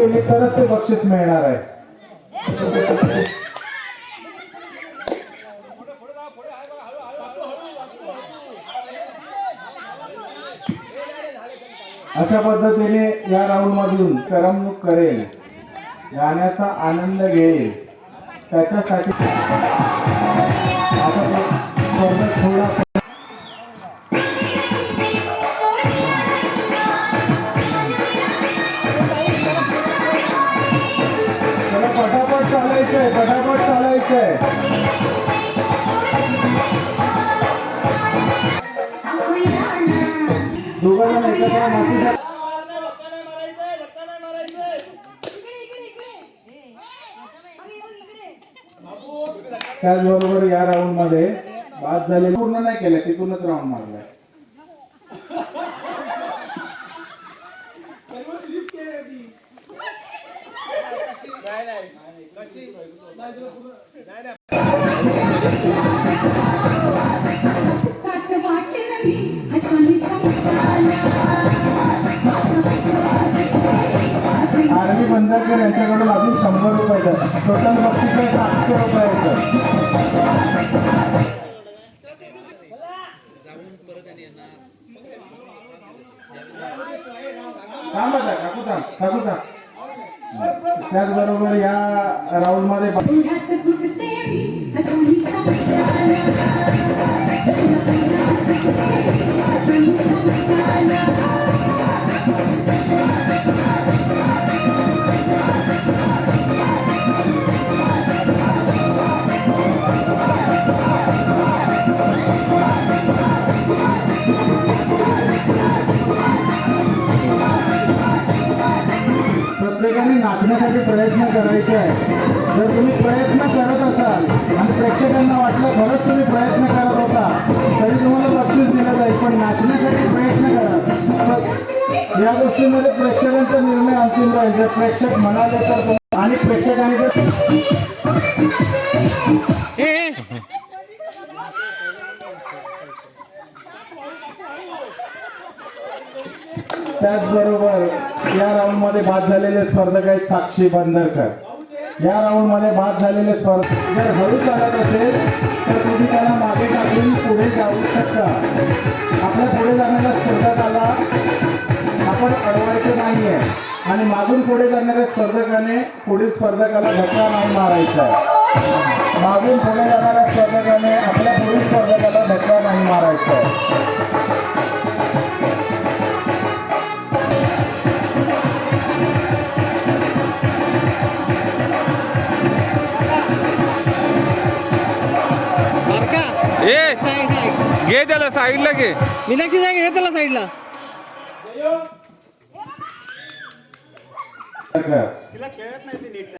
केली तरच ते बक्षीस मिळणार आहे. अशा पद्धतीने या राऊंड मधून करमणूक करेल, गाण्याचा आनंद घेईल, त्याच्यासाठी आता थोडा पटापट चालायचंय, पटापट चालायचंय. दोघांना एकत्र माती. त्याचबरोबर या राऊंड मध्ये बाद झाले पूर्ण नाही केलं, तिथूनच राऊंड मारलाय. आरवी बंदरकर यांच्याकडून अजून 100 रुपयाचं टोटल बक्षीस आहे 700 रुपयाचं. त्याचबरोबर या राऊंड मध्ये प्रत्येकाने नाचण्यासाठी प्रयत्न करायचे आहे. जर तुम्ही प्रयत्न करत असाल आणि प्रेक्षकांना वाटलं खरंच तुम्ही प्रयत्न करत होता तरी तुम्हाला बक्षीस दिलं जाईल, पण नाचण्यासाठी प्रयत्न करा. या गोष्टीमध्ये प्रेक्षकांचा निर्णय अंतिम राहील. जर प्रेक्षक म्हणाले तर आणि प्रेक्षकांनी त्याचबरोबर या राऊंड मध्ये बाद झालेले स्पर्धक आहेत साक्षी बंदरकर. या राऊंड मध्ये बाद झालेले स्पर्धक जर हळू चालत असेल तर तुम्ही त्याला मागे टाकून पुढे जाऊ शकता. आपल्या पुढे जाणाऱ्या स्पर्धकाला आपण अडवायचे नाहीये आणि मागून पुढे जाणाऱ्या स्पर्धकाने पुढील स्पर्धकाला धक्का नाही मारायचा आहे. मागून पुढे जाणाऱ्या स्पर्धकाने आपल्या पुढील स्पर्धकाला धक्का नाही मारायचा आहे. घे त्याला साईडला घे. मीनाक्षी जाय घे त्याला साईडला. तिला खेळत नाही ती नीट.